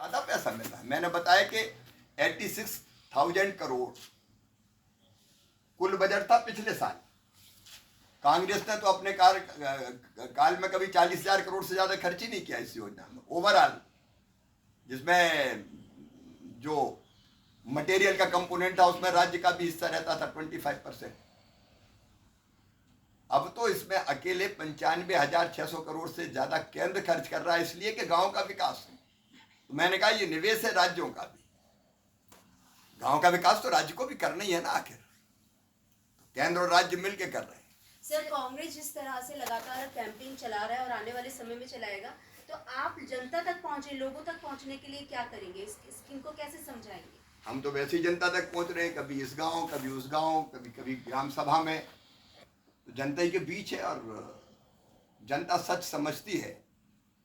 आधा पैसा मिल रहा है। मैंने बताया कि 86,000 करोड़ कुल बजट था पिछले साल। कांग्रेस ने तो अपने काल में कभी 40,000 करोड़ से ज्यादा खर्च ही नहीं किया इस योजना में ओवरऑल, जिसमें जो मटेरियल का कंपोनेंट था उसमें राज्य का भी हिस्सा रहता था 25%। अब तो इसमें अकेले 95,600 करोड़ से ज्यादा केंद्र खर्च कर रहा है, इसलिए कि गांव का विकास है। तो मैंने कहा ये निवेश है राज्यों का भी, गांव का विकास तो राज्य को भी करना ही है ना, आखिर तो केंद्र और राज्य मिलकर कर रहे हैं। सर, कांग्रेस जिस तरह से लगातार कैंपेन चला रहा है और आने वाले समय में चलाएगा, तो आप जनता तक पहुंचे, लोगों तक पहुंचने के लिए क्या करेंगे? इनको कैसे समझाएंगे? हम तो वैसे ही जनता तक पहुंच रहे हैं, कभी इस गांव, कभी उस गांव, कभी कभी ग्राम सभा में, तो जनता ही के बीच है। और जनता सच समझती है।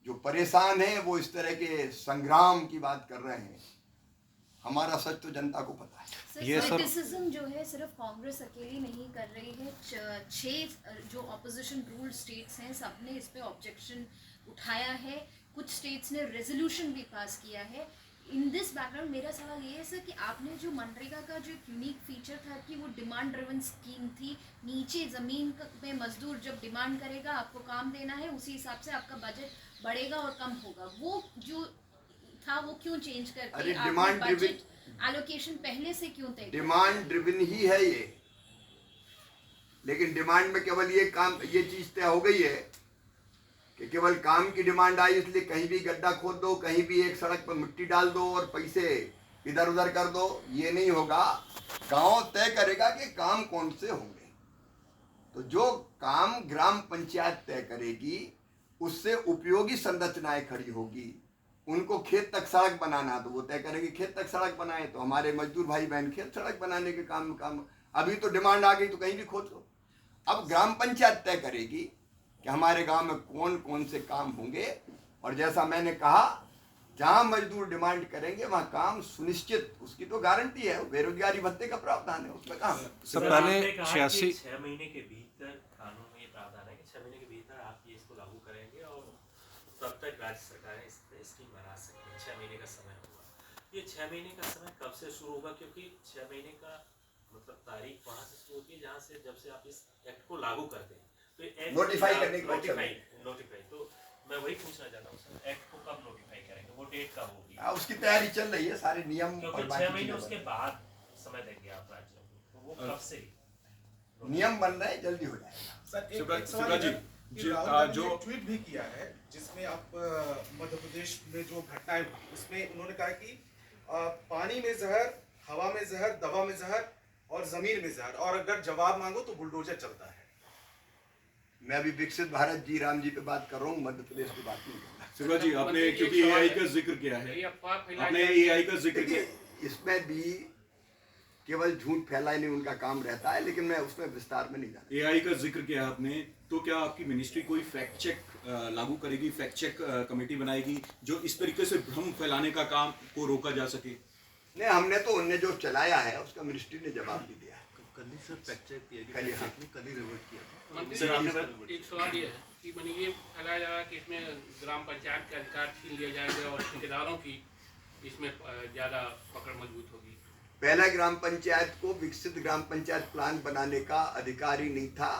जो परेशान है वो इस तरह के संग्राम की बात कर रहे हैं, हमारा सच तो जनता को पता है। ये क्रिटिसिज्म जो है सिर्फ कांग्रेस अकेली नहीं कर रही है, 6 जो ऑपोजिशन रूल स्टेट्स हैं सबने इस पे ऑब्जेक्शन उठाया है, कुछ स्टेट्स ने रेजोल्यूशन भी पास किया है। इन दिस बैकग्राउंड मेरा सवाल ये है सर कि आपने जो मनरेगा का जो यूनिक फीचर था कि वो डिमांड ड्रिवन स्कीम थी, नीचे ज़मीन में मजदूर जब डिमांड करेगा आपको काम देना है, उसी हिसाब से आपका बजट बढ़ेगा और कम होगा, वो जो था वो क्यों चेंज करके डिमांड बजट एलोकेशन पहले से क्यों तय? डिमांड ड्रिवन ही है ये, लेकिन डिमांड में केवल ये चीज तय हो गई है कि केवल काम की डिमांड आई, इसलिए कहीं भी गड्ढा खोद दो, कहीं भी एक सड़क पर मिट्टी डाल दो और पैसे इधर उधर कर दो, ये नहीं होगा। गांव तय करेगा कि काम कौन से होंगे। तो जो काम ग्राम पंचायत तय करेगी उससे उपयोगी संरचनाएं खड़ी होगी। उनको खेत तक सड़क बनाना तो वो तय करेगी खेत तक सड़क बनाए, तो हमारे मजदूर भाई बहन खेत सड़क बनाने के काम अभी तो डिमांड आ गई तो कहीं भी खोद लो। अब ग्राम पंचायत तय करेगी कि हमारे गांव में कौन कौन से काम होंगे, और जैसा मैंने कहा जहां मजदूर डिमांड करेंगे वहां काम सुनिश्चित, उसकी तो गारंटी है। बेरोजगारी भत्ते का प्रावधान है, उसमें काम सब पहले 6 महीने के भीतर कानून में ये प्रावधान है कि 6 महीने के भीतर आप ये इसको लागू करेंगे और तब तक राज्य सरकारें इस पर स्कीम बना सकती है। 6 महीने का समय होगा। ये 6 महीने का समय कब से शुरू होगा? क्योंकि 6 महीने का मतलब तारीख वहां से शुरू होती है जहां से जब से आप इस एक्ट को लागू करते हैं, तो नोटिफाई करने के बाद नोटिफाई। तो मैं वही पूछना चाहता हूँ सर, एक्ट को कब नोटिफाई करेंगे, वो डेट कब होगी? उसकी तैयारी चल रही है, सारे नियम क्योंकि 6 महीने उसके बाद समय देंगे आप राज्यों को, तो वो कब से नियम बन रहे हैं, जल्दी हो जाएगा। सर एक सवाल जो ट्वीट भी किया है जिसमें आप मध्य प्रदेश में जो घटनाएं हुई उसमें उन्होंने कहा कि पानी में जहर, हवा में जहर, दवा में जहर और जमीन में जहर, और अगर जवाब मांगो तो बुलडोजर चलता है। मैं अभी विकसित भारत जी राम जी पे बात कर रहा हूँ, मध्य प्रदेश की बात नहीं कर रहा। शिवराज जी, आपने क्योंकि एआई का जिक्र किया है, आपने एआई का जिक्र किया, इसमें भी केवल झूठ फैलाने उनका काम रहता है, लेकिन मैं उसमें विस्तार में नहीं जाता। एआई का जिक्र किया आपने, तो क्या आपकी मिनिस्ट्री कोई फैक्ट चेक लागू करेगी, फैक्ट चेक कमेटी बनाएगी जो इस तरीके से भ्रम फैलाने का काम को रोका जा सके? नहीं, हमने तो उनने जो चलाया है उसका मिनिस्ट्री ने जवाब भी दिया। कल ही सर फैक्ट चेक किया गया, कल ही रिवर्ट किया था। मंत्री साहब, एक सवाल ये है कि मैंने ये फैलाया जा रहा है कि इसमें ग्राम पंचायत के अधिकार छीन लिए जाएंगे और ठेकेदारों की इसमें ज़्यादा पकड़ मजबूत होगी। पहला ग्राम पंचायत को विकसित ग्राम पंचायत प्लान बनाने का अधिकार ही नहीं था।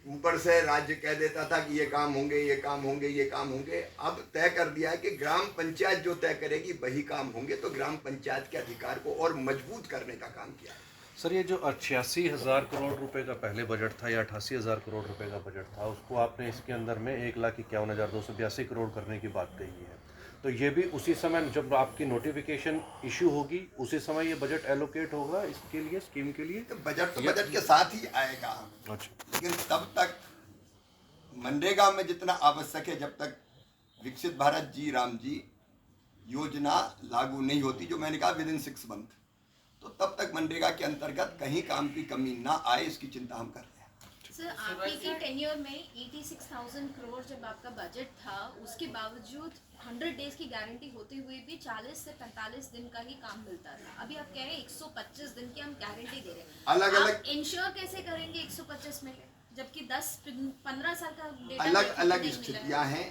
ऊपर से राज्य कह देता था कि ये काम होंगे, ये काम होंगे, ये काम होंगे। अब तय कर दिया है कि ग्राम पंचायत जो तय करेगी वही काम होंगे, तो ग्राम पंचायत के अधिकार को और मजबूत करने का काम किया है। सर ये जो 88,000 करोड़ रुपए का पहले बजट था या 88,000 करोड़ रुपए का बजट था, उसको आपने इसके अंदर में 1,51,282 करोड़ करने की बात कही है, तो ये भी उसी समय जब आपकी नोटिफिकेशन इशू होगी उसी समय ये बजट एलोकेट होगा इसके लिए, स्कीम के लिए? तो बजट के साथ ही आएगा। अच्छा, लेकिन तब तक मनरेगा में जितना आवश्यक है, जब तक विकसित भारत जी राम जी योजना लागू नहीं होती, जो मैंने कहा विद इन 6 मंथ, तो तब तक मनरेगा के अंतर्गत कहीं काम की कमी ना आए, इसकी चिंता हम कर रहे हैं। सर, आपके के टेन्योर में 86,000 करोड़ जब आपका बजट था, उसके बावजूद 100 डेज की गारंटी होते हुए भी 40 से 45 दिन का ही काम मिलता था। अभी आप कह रहे हैं 125 दिन की हम गारंटी दे रहे हैं। अलग आप अलग इंश्योर कैसे करेंगे 125 में, जबकि 10-15 साल का डेटा अलग अलग स्थितियां हैं।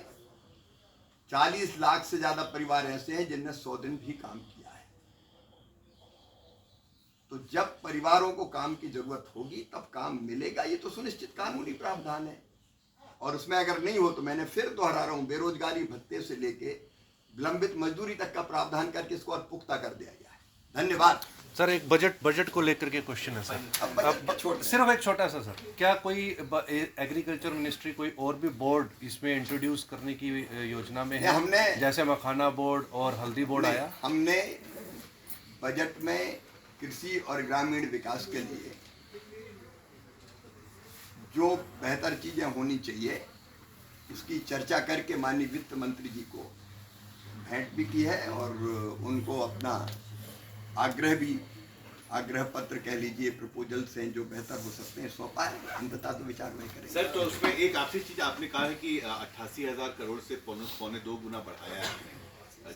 40 लाख से ज्यादा परिवार ऐसे हैं जिनने 100 दिन भी काम किया है। तो जब परिवारों को काम की जरूरत होगी तब काम मिलेगा, ये तो सुनिश्चित कानूनी प्रावधान है। और उसमें अगर नहीं हो तो मैंने फिर दोहरा रहा हूं, बेरोजगारी भत्ते से लेके विलंबित मजदूरी तक का प्रावधान करके इसको और पुख्ता कर दिया गया है। धन्यवाद सर। एक बजट को लेकर के क्वेश्चन है सर। अब सिर्फ एक छोटा सा सर, क्या कोई एग्रीकल्चर मिनिस्ट्री कोई और भी बोर्ड इसमें इंट्रोड्यूस करने की योजना में है? हमने जैसे मखाना बोर्ड और हल्दी बोर्ड आया, हमने बजट में कृषि और ग्रामीण विकास के लिए जो बेहतर चीजें होनी चाहिए उसकी चर्चा करके माननीय वित्त मंत्री जी को भेंट भी की है और उनको अपना आग्रह पत्र कह लीजिए, प्रपोजल्स हैं जो बेहतर हो सकते हैं सौंपा है। अंततः तो विचार नहीं करेंगे सर। तो उसमें एक आखिरी चीज आपने कहा है कि 88,000 करोड़ से पौने 2 गुना बढ़ाया है आपने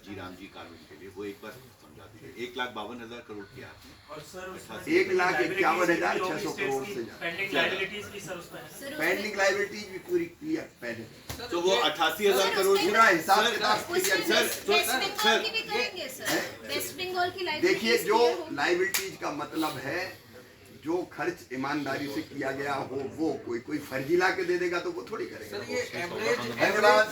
जी राम जी कानून के लिए, वो एक बार समझा दीजिए। 1,52,000 करोड़ किया आपने और सर 1,51,600 करोड़ से ज्यादा। पेंडिंग लायबिलिटीज भी सर उसमें है। पेंडिंग लायबिलिटीज भी पूरी क्लियर पहले तो वो 88,000 करोड़ पूरा हिसाब किताब उसमें क्लियर। वेस्ट बंगाल की भी करेंगे सर। वेस्ट बंगाल की देखिए, लाइबिलिटीज जो लायबिलिटीज का मतलब है जो खर्च ईमानदारी से किया गया हो वो कोई फर्जी ला के दे देगा तो वो थोड़ी करेगा। सर ये एवरेज धन्यवाद।